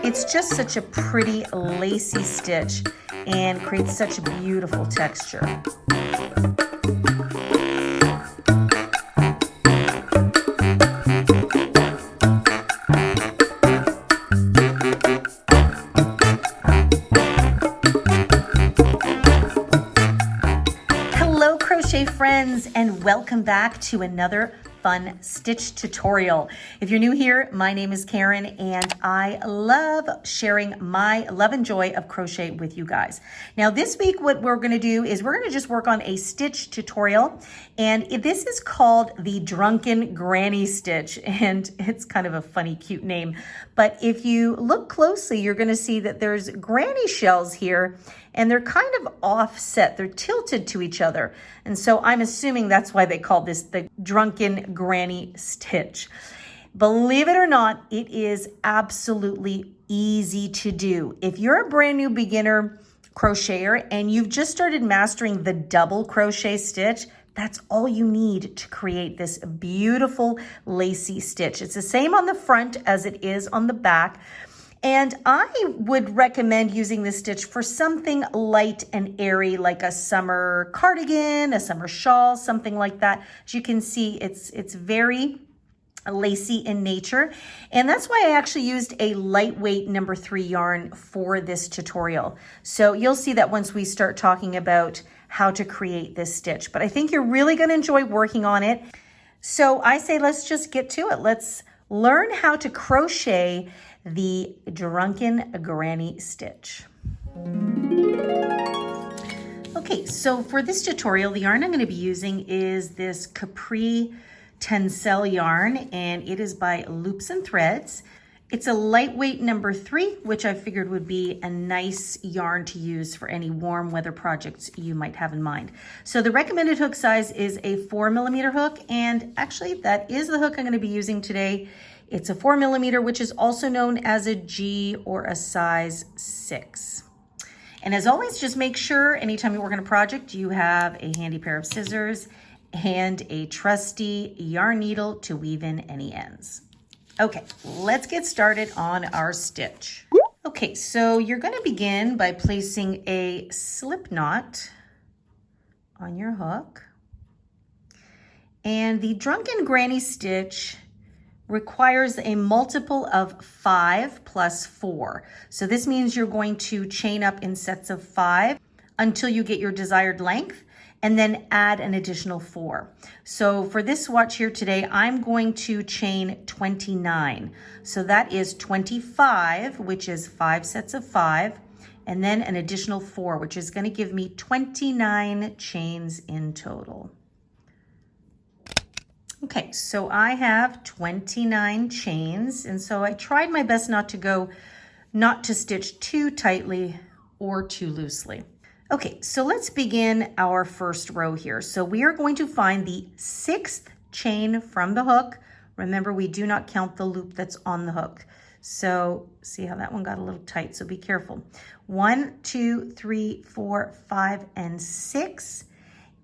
It's just such a pretty lacy stitch and creates such a beautiful texture. Hello, crochet friends, and welcome back to another fun stitch tutorial. If you're new here, my name is Karen and I love sharing my love and joy of crochet with you guys. Now this week what we're going to do is we're going to just work on a stitch tutorial, and this is called the Drunken Granny stitch, and it's kind of a funny cute name, but if you look closely you're going to see that there's granny shells here and they're kind of offset, they're tilted to each other. And so I'm assuming that's why they call this the Drunken Granny stitch. Believe it or not, it is absolutely easy to do. If you're a brand new beginner crocheter and you've just started mastering the double crochet stitch, that's all you need to create this beautiful lacy stitch. It's the same on the front as it is on the back. And I would recommend using this stitch for something light and airy, like a summer cardigan, a summer shawl, something like that. As you can see, it's very lacy in nature. And that's why I actually used a lightweight number 3 yarn for this tutorial. So you'll see that once we start talking about how to create this stitch. But I think you're really going to enjoy working on it. So I say let's just get to it. Let's learn how to crochet the Drunken Granny stitch. Okay, so for this tutorial, the yarn I'm going to be using is this Capri Tencel yarn, and it is by Loops and Threads. It's a lightweight number 3, which I figured would be a nice yarn to use for any warm weather projects you might have in mind. So the recommended hook size is a 4mm hook, and actually that is the hook I'm going to be using today. It's a 4mm, which is also known as a G or a size 6. And as always, just make sure anytime you work on a project, you have a handy pair of scissors and a trusty yarn needle to weave in any ends. Okay, let's get started on our stitch. Okay, so you're going to begin by placing a slip knot on your hook. And the Drunken Granny stitch requires a multiple of 5 plus 4. So this means you're going to chain up in sets of 5 until you get your desired length, and then add an additional 4. So for this swatch here today, I'm going to chain 29. So that is 25, which is 5 sets of 5, and then an additional 4, which is going to give me 29 chains in total. Okay, so I have 29 chains, and so I tried my best not to stitch too tightly or too loosely. Okay, so let's begin our first row here. So we are going to find the 6th chain from the hook. Remember, we do not count the loop that's on the hook. So see how that one got a little tight, so be careful. 1, 2, 3, 4, 5, and 6.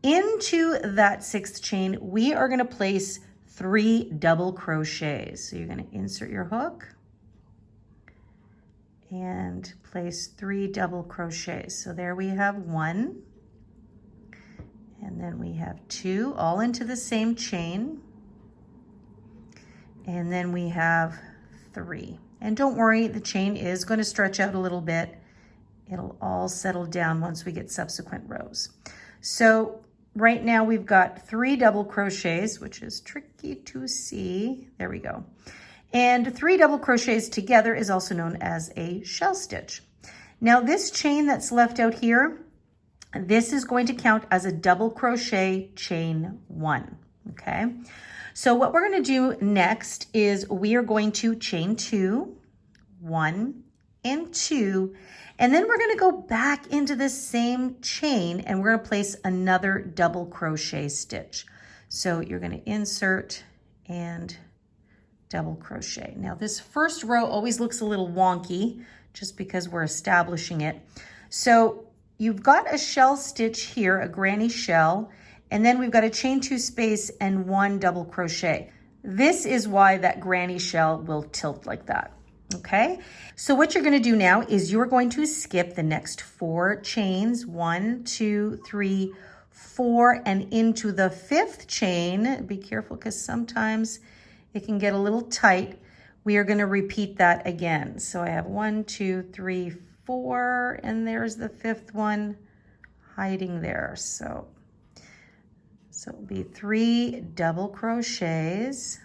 Into that 6th chain, we are going to place 3 double crochets. So you're going to insert your hook and place 3 double crochets. So there we have 1, and then we have 2, all into the same chain, and then we have 3. And don't worry, the chain is going to stretch out a little bit. It'll all settle down once we get subsequent rows. So right now we've got 3 double crochets, which is tricky to see. There we go. And 3 double crochets together is also known as a shell stitch. Now this chain that's left out here, this is going to count as a double crochet chain 1, okay? So what we're going to do next is we are going to chain 2, 1, and 2, and then we're going to go back into the same chain and we're going to place another double crochet stitch. So you're going to insert and double crochet. Now this first row always looks a little wonky just because we're establishing it. So you've got a shell stitch here, a granny shell, and then we've got a chain 2 space and 1 double crochet. This is why that granny shell will tilt like that. Okay, so what you're going to do now is you're going to skip the next 4 chains, 1, 2, 3, 4, and into the 5th chain. Be careful because sometimes it can get a little tight. We are going to repeat that again. So I have 1, 2, 3, 4, and there's the 5th one hiding there. So it'll be 3 double crochets.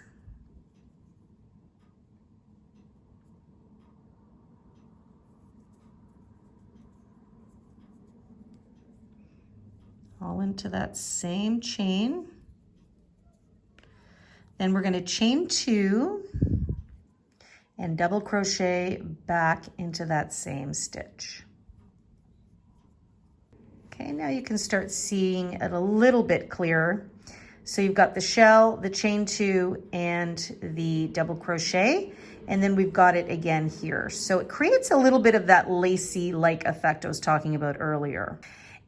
All into that same chain. Then we're going to chain 2 and double crochet back into that same stitch. Okay, now you can start seeing it a little bit clearer. So you've got the shell, the chain 2, and the double crochet, and then we've got it again here. So it creates a little bit of that lacy-like effect I was talking about earlier.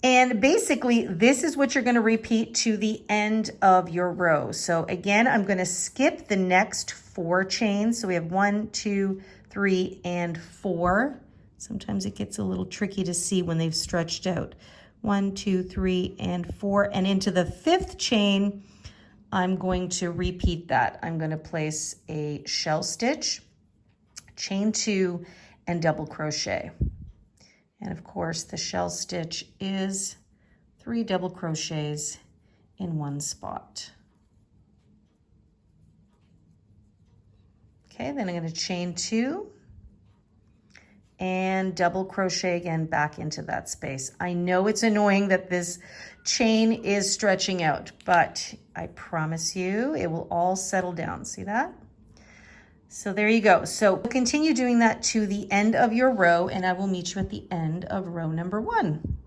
And basically, this is what you're going to repeat to the end of your row. So again, I'm going to skip the next 4 chains. So we have 1, 2, 3, and 4. Sometimes it gets a little tricky to see when they've stretched out. 1, 2, 3, and 4. And into the 5th chain, I'm going to repeat that. I'm going to place a shell stitch, chain 2, and double crochet. And of course, the shell stitch is 3 double crochets in 1 spot. Okay, then I'm going to chain 2 and double crochet again back into that space. I know it's annoying that this chain is stretching out, but I promise you it will all settle down. See that? So there you go. So continue doing that to the end of your row, and I will meet you at the end of row number 1.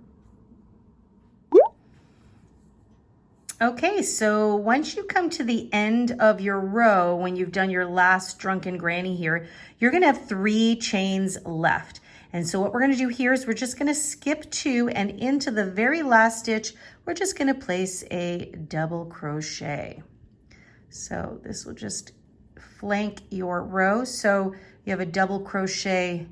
Okay, so once you come to the end of your row, when you've done your last Drunken Granny here, you're gonna have 3 chains left. And so what we're gonna do here is we're just gonna skip 2, and into the very last stitch, we're just gonna place a double crochet. So this will just flank your row. So you have a double crochet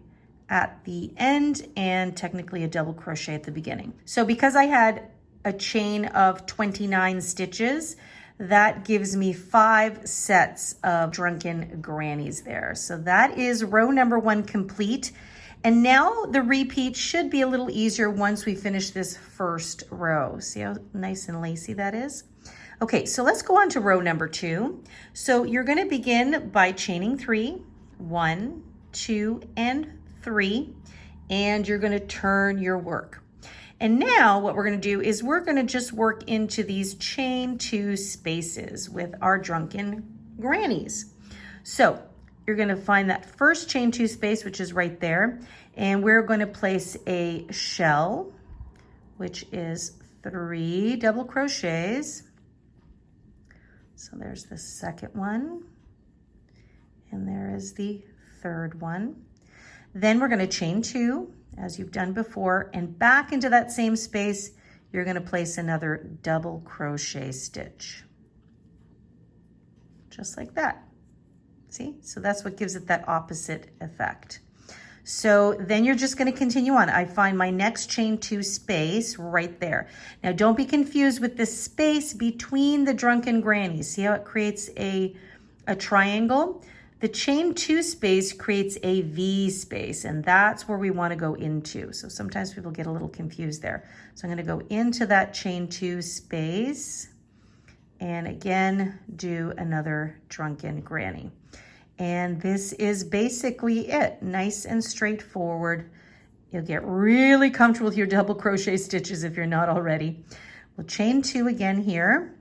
at the end and technically a double crochet at the beginning. So because I had a chain of 29 stitches, that gives me 5 sets of Drunken Grannies there. So that is row number 1 complete. And now the repeat should be a little easier once we finish this first row. See how nice and lacy that is? Okay, so let's go on to row number 2. So you're going to begin by chaining 3, 1, 2, and 3, and you're going to turn your work. And now what we're going to do is we're going to just work into these chain 2 spaces with our Drunken Grannies. So you're going to find that first chain 2 space, which is right there, and we're going to place a shell, which is 3 double crochets. So there's the second one, and there is the third one. Then we're going to chain 2, as you've done before, and back into that same space, you're going to place another double crochet stitch. Just like that. See? So that's what gives it that opposite effect. So then you're just going to continue on. I find my next chain 2 space right there. Now don't be confused with the space between the Drunken Grannies. See how it creates a triangle? The chain 2 space creates a V space, and that's where we want to go into. So sometimes people get a little confused there. So I'm going to go into that chain 2 space and again do another Drunken Granny. And this is basically it. Nice and straightforward. You'll get really comfortable with your double crochet stitches if you're not already. We'll chain 2 again here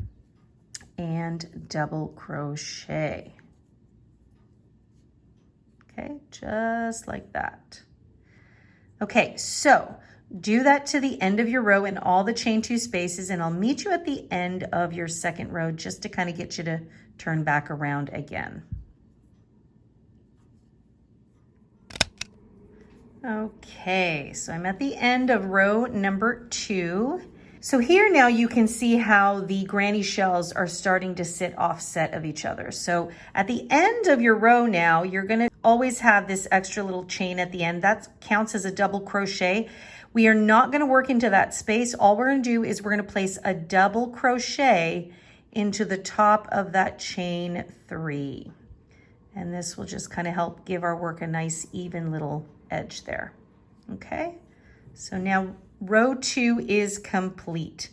and double crochet. Okay, just like that. Okay, so do that to the end of your row in all the chain 2 spaces, and I'll meet you at the end of your second row just to kind of get you to turn back around again. Okay, so I'm at the end of row number 2. So here now you can see how the granny shells are starting to sit offset of each other. So at the end of your row now, you're going to always have this extra little chain at the end. That counts as a double crochet. We are not going to work into that space. All we're going to do is we're going to place a double crochet into the top of that chain 3. And this will just kind of help give our work a nice even little edge there. Okay, so now row 2 is complete.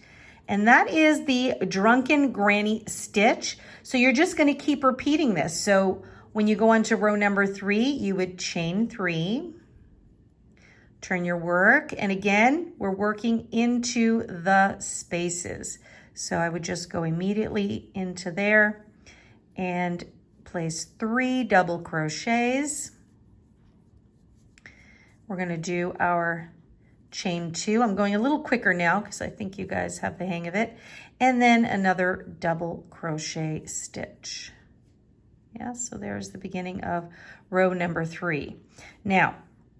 And that is the Drunken Granny stitch. So you're just going to keep repeating this. So when you go on to row number 3, you would chain 3, turn your work, and again, we're working into the spaces. So I would just go immediately into there and place 3 double crochets. We're going to do our chain 2. I'm going a little quicker now because I think you guys have the hang of it. And then another double crochet stitch. Yeah, so there's the beginning of row number 3. Now,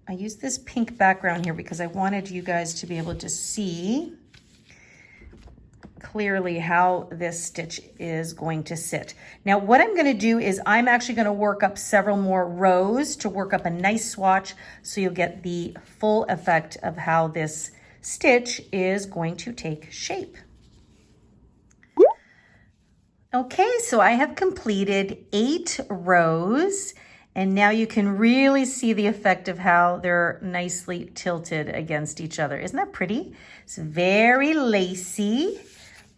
I used this pink background here because I wanted you guys to be able to see clearly how this stitch is going to sit. Now, what I'm going to do is I'm actually going to work up several more rows to work up a nice swatch so you'll get the full effect of how this stitch is going to take shape. Okay, so I have completed 8 rows, and now you can really see the effect of how they're nicely tilted against each other. Isn't that pretty? It's very lacy.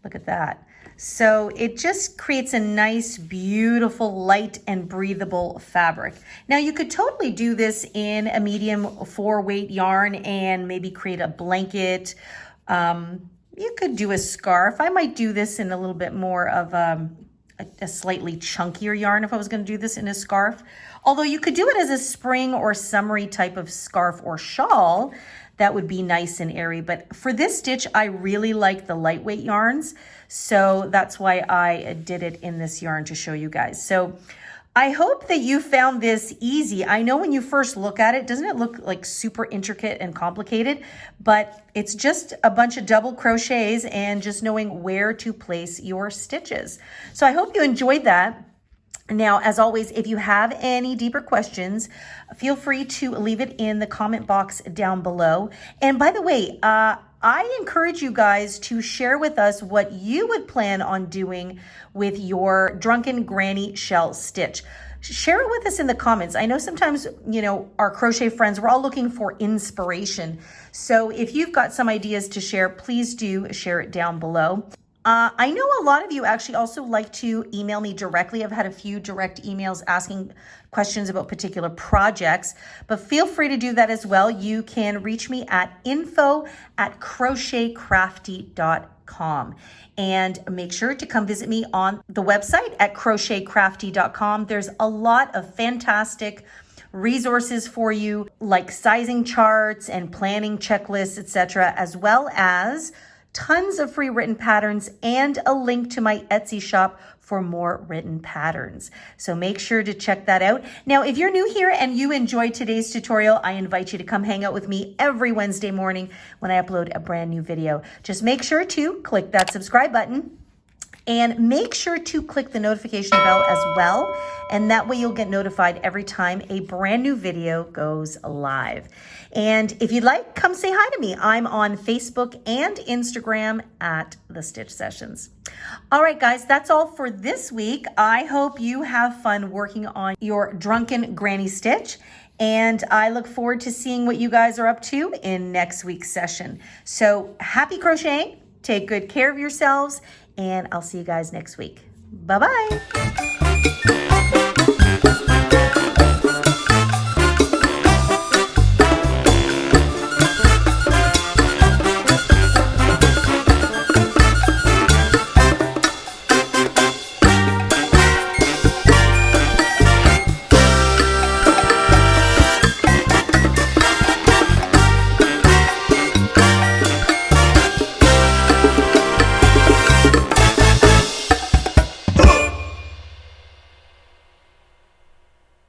Look at that. So it just creates a nice, beautiful, light and breathable fabric. Now you could totally do this in a medium 4-weight yarn and maybe create a blanket. You could do a scarf. I might do this in a little bit more of a slightly chunkier yarn if I was going to do this in a scarf. Although you could do it as a spring or summery type of scarf or shawl. That would be nice and airy. But for this stitch, I really like the lightweight yarns. So that's why I did it in this yarn to show you guys. So I hope that you found this easy. I know when you first look at it, doesn't it look like super intricate and complicated? But it's just a bunch of double crochets and just knowing where to place your stitches. So I hope you enjoyed that. Now, as always, if you have any deeper questions, feel free to leave it in the comment box down below. And by the way, I encourage you guys to share with us what you would plan on doing with your Drunken Granny shell stitch. Share it with us in the comments. I know sometimes, you know, our crochet friends, we're all looking for inspiration. So if you've got some ideas to share, please do share it down below. I know a lot of you actually also like to email me directly. I've had a few direct emails asking questions about particular projects, but feel free to do that as well. You can reach me at info@crochetcrafty.com. And make sure to come visit me on the website at crochetcrafty.com. There's a lot of fantastic resources for you, like sizing charts and planning checklists, etc., as well as tons of free written patterns and a link to my Etsy shop for more written patterns. So make sure to check that out. Now, if you're new here and you enjoyed today's tutorial, I invite you to come hang out with me every Wednesday morning when I upload a brand new video. Just make sure to click that subscribe button and make sure to click the notification bell as well. And that way you'll get notified every time a brand new video goes live. And if you'd like, come say hi to me. I'm on Facebook and Instagram at The Stitch Sessions. All right, guys, that's all for this week. I hope you have fun working on your Drunken Granny stitch. And I look forward to seeing what you guys are up to in next week's session. So happy crocheting. Take good care of yourselves. And I'll see you guys next week. Bye-bye.